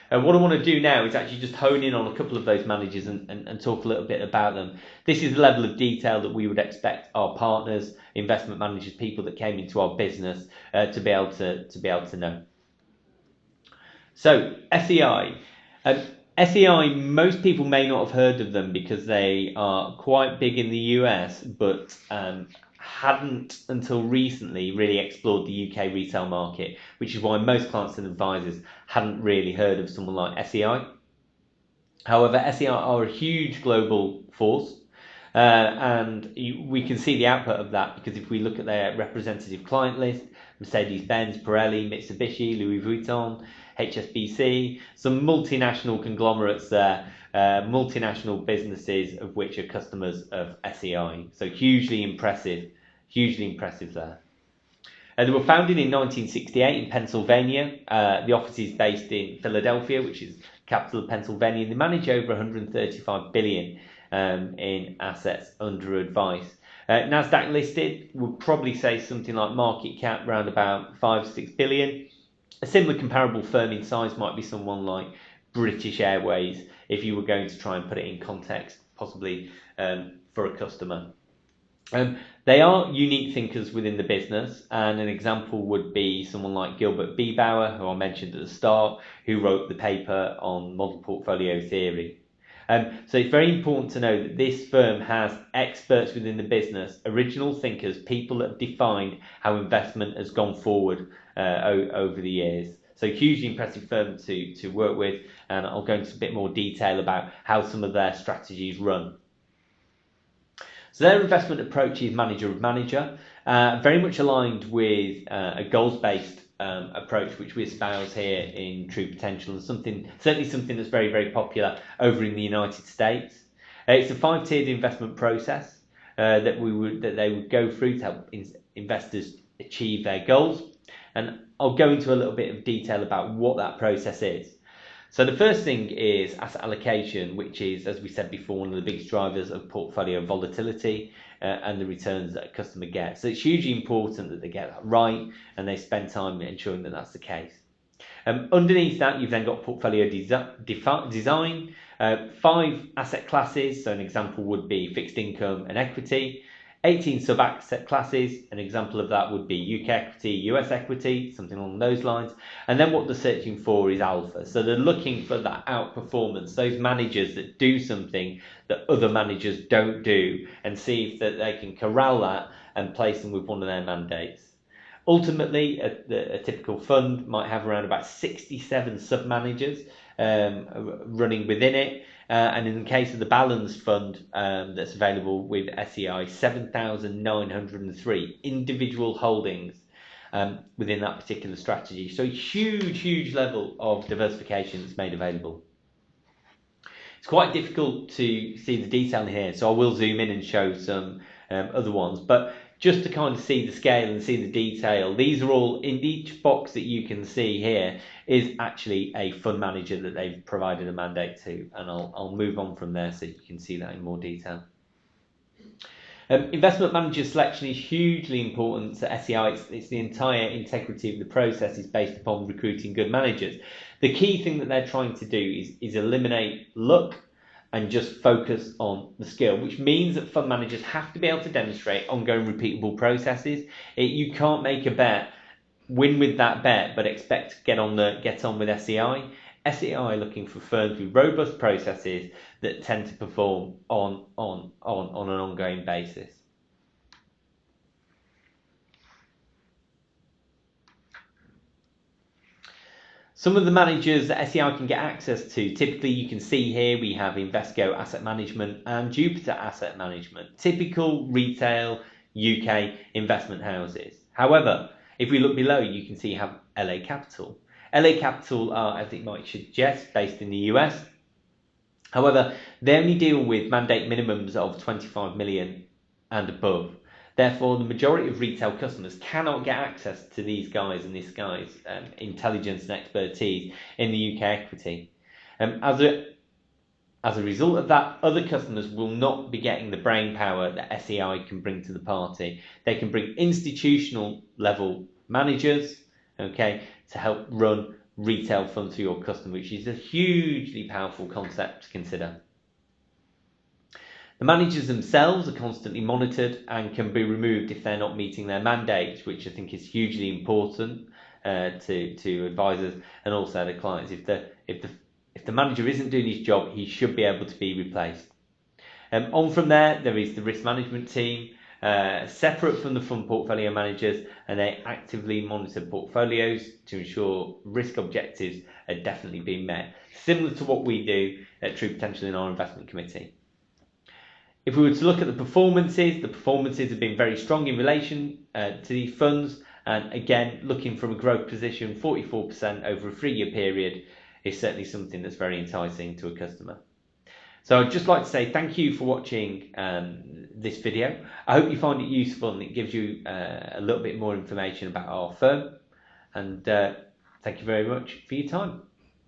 What I want to do now is actually just hone in on a couple of those managers and talk a little bit about them. This is the level of detail that we would expect our partners, investment managers, people that came into our business to be able to know. So SEI. SEI, most people may not have heard of them because they are quite big in the US, but hadn't until recently really explored the UK retail market, which is why most clients and advisors hadn't really heard of someone like SEI. However, SEI are a huge global force, and we can see the output of that because if we look at their representative client list, Mercedes-Benz, Pirelli, Mitsubishi, Louis Vuitton, HSBC, some multinational conglomerates there, multinational businesses of which are customers of SEI. So hugely impressive there. They were founded in 1968 in Pennsylvania. The office is based in Philadelphia, which is capital of Pennsylvania. They manage over 135 billion in assets under advice. Nasdaq listed, would probably say something like market cap around about 5-6 billion. A similar comparable firm in size might be someone like British Airways, if you were going to try and put it in context, possibly for a customer. They are unique thinkers within the business, and an example would be someone like Gilbert Biebauer, who I mentioned at the start, who wrote the paper on model portfolio theory. So it's very important to know that this firm has experts within the business, original thinkers, people that have defined how investment has gone forward over the years. So hugely impressive firm to work with, and I'll go into a bit more detail about how some of their strategies run. So their investment approach is manager of manager, very much aligned with a goals-based approach which we espouse here in True Potential, and certainly something that's very, very popular over in the United States. It's a 5-tiered investment process that they would go through to help investors achieve their goals, and I'll go into a little bit of detail about what that process is. So the first thing is asset allocation, which is, as we said before, one of the biggest drivers of portfolio volatility and the returns that a customer gets. So it's hugely important that they get that right and they spend time ensuring that that's the case. Underneath that, you've then got portfolio design, 5 asset classes. So an example would be fixed income and equity. 18 sub-asset classes, an example of that would be UK equity, US equity, something along those lines. And then what they're searching for is alpha. So they're looking for that outperformance, those managers that do something that other managers don't do, and see if that they can corral that and place them with one of their mandates. Ultimately, a typical fund might have around about 67 sub-managers running within it. And in the case of the balanced fund that's available with SEI, 7,903 individual holdings within that particular strategy. So huge level of diversification that's made available. It's quite difficult to see the detail here, so I will zoom in and show some other ones. But just to kind of see the scale and see the detail, these are all, in each box that you can see here is actually a fund manager that they've provided a mandate to, and I'll move on from there so you can see that in more detail. Investment manager selection is hugely important to SEI. It's the entire integrity of the process is based upon recruiting good managers. The key thing that they're trying to do is eliminate luck and just focus on the skill, which means that fund managers have to be able to demonstrate ongoing repeatable processes. You can't make a bet, win with that bet, but expect to get on with SEI. SEI are looking for firms with robust processes that tend to perform on an ongoing basis. Some of the managers that SEI can get access to, typically you can see here we have Invesco Asset Management and Jupiter Asset Management, typical retail UK investment houses. However, if we look below, you can see you have LA Capital. LA Capital are, as it might suggest, based in the US. However, they only deal with mandate minimums of 25 million and above. Therefore, the majority of retail customers cannot get access to these guys and this guy's intelligence and expertise in the UK equity. As a result of that, other customers will not be getting the brain power that SEI can bring to the party. They can bring institutional level managers, okay, to help run retail funds for your customer, which is a hugely powerful concept to consider. The managers themselves are constantly monitored and can be removed if they're not meeting their mandates, which I think is hugely important to advisors and also the clients. If the manager isn't doing his job, he should be able to be replaced. On from there is the risk management team, separate from the fund portfolio managers, and they actively monitor portfolios to ensure risk objectives are definitely being met, similar to what we do at True Potential in our investment committee. If we were to look at the performances have been very strong in relation to these funds, and again, looking from a growth position, 44% over a 3-year period is certainly something that's very enticing to a customer. So I'd just like to say thank you for watching this video. I hope you find it useful and it gives you a little bit more information about our firm. And thank you very much for your time.